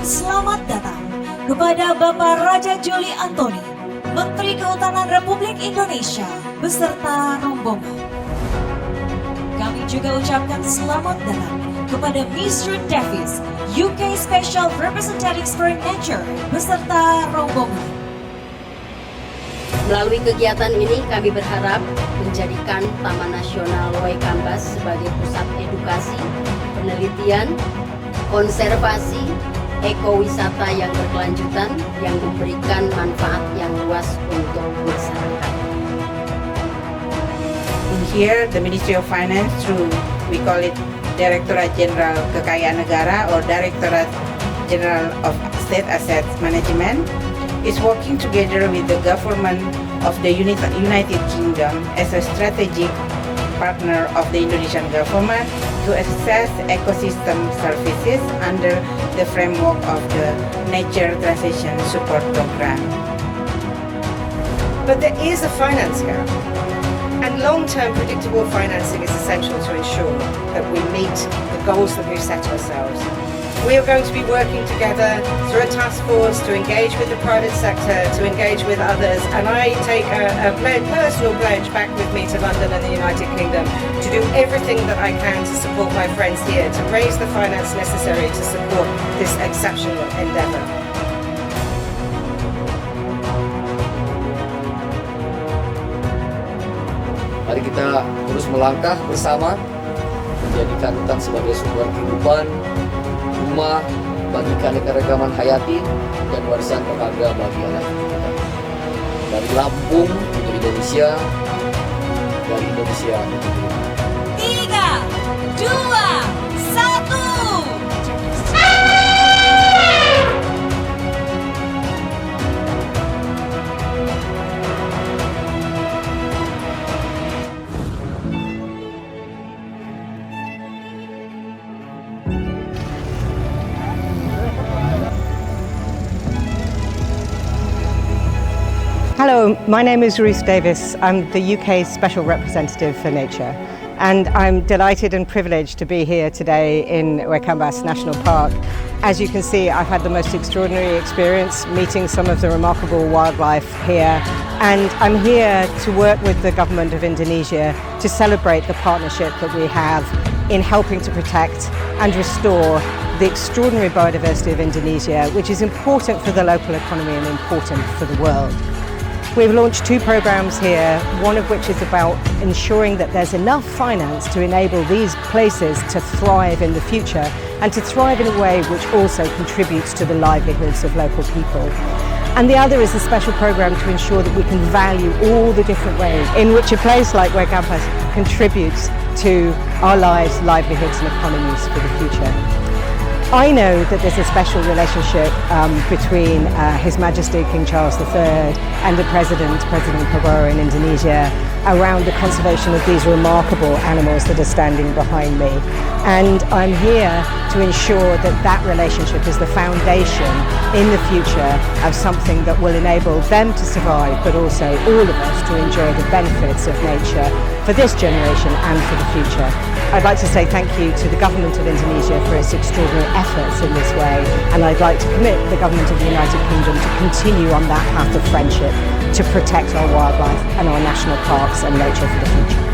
selamat datang kepada Bapak Raja Juli Antoni, Menteri Kehutanan Republik Indonesia, beserta rombongan. Kami juga ucapkan selamat datang kepada Mr. Davis, UK Special Representative for Nature, beserta rombongan. Melalui kegiatan ini kami berharap menjadikan Taman Nasional Waikambas sebagai pusat edukasi, penelitian, konservasi, ekowisata yang berkelanjutan yang memberikan manfaat yang luas untuk masyarakat. In here, the Ministry of Finance, through we call it Directorate General Kekayaan Negara or Directorate General of State Assets Management, is working together with the government of the United Kingdom as a strategic partner of the Indonesian government to access ecosystem services under the framework of the Nature Transition Support Program. But there is a finance gap, and long-term predictable financing is essential to ensure that we meet the goals that we've set ourselves. We are going to be working together through a task force to engage with the private sector, to engage with others, and I take a personal pledge back with me to London and the United Kingdom to do everything that I can to support my friends here, to raise the finance necessary to support this exceptional endeavour. Mari kita terus melangkah bersama, menjadikan hutan sebagai sumber kehidupan, rumah bagi keanekaragaman hayati, dan warisan berharga bagi anak kita. Dari Lampung untuk Indonesia, dari Indonesia untuk dunia. 3, 2, 1. Hello, my name is Ruth Davis. I'm the UK Special Representative for Nature, and I'm delighted and privileged to be here today in Waikambas National Park. As you can see, I've had the most extraordinary experience meeting some of the remarkable wildlife here, and I'm here to work with the government of Indonesia to celebrate the partnership that we have in helping to protect and restore the extraordinary biodiversity of Indonesia, which is important for the local economy and important for the world. We've launched 2 programs here, one of which is about ensuring that there's enough finance to enable these places to thrive in the future and to thrive in a way which also contributes to the livelihoods of local people. And the other is a special program to ensure that we can value all the different ways in which a place like Waikambas contributes to our lives, livelihoods and economies for the future. I know that there's a special relationship between His Majesty King Charles III and the President Prabowo in Indonesia around the conservation of these remarkable animals that are standing behind me. And I'm here to ensure that that relationship is the foundation in the future of something that will enable them to survive, but also all of us to enjoy the benefits of nature for this generation and for the future. I'd like to say thank you to the Government of Indonesia for its extraordinary efforts in this way, and I'd like to commit the Government of the United Kingdom to continue on that path of friendship to protect our wildlife and our national parks and nature for the future.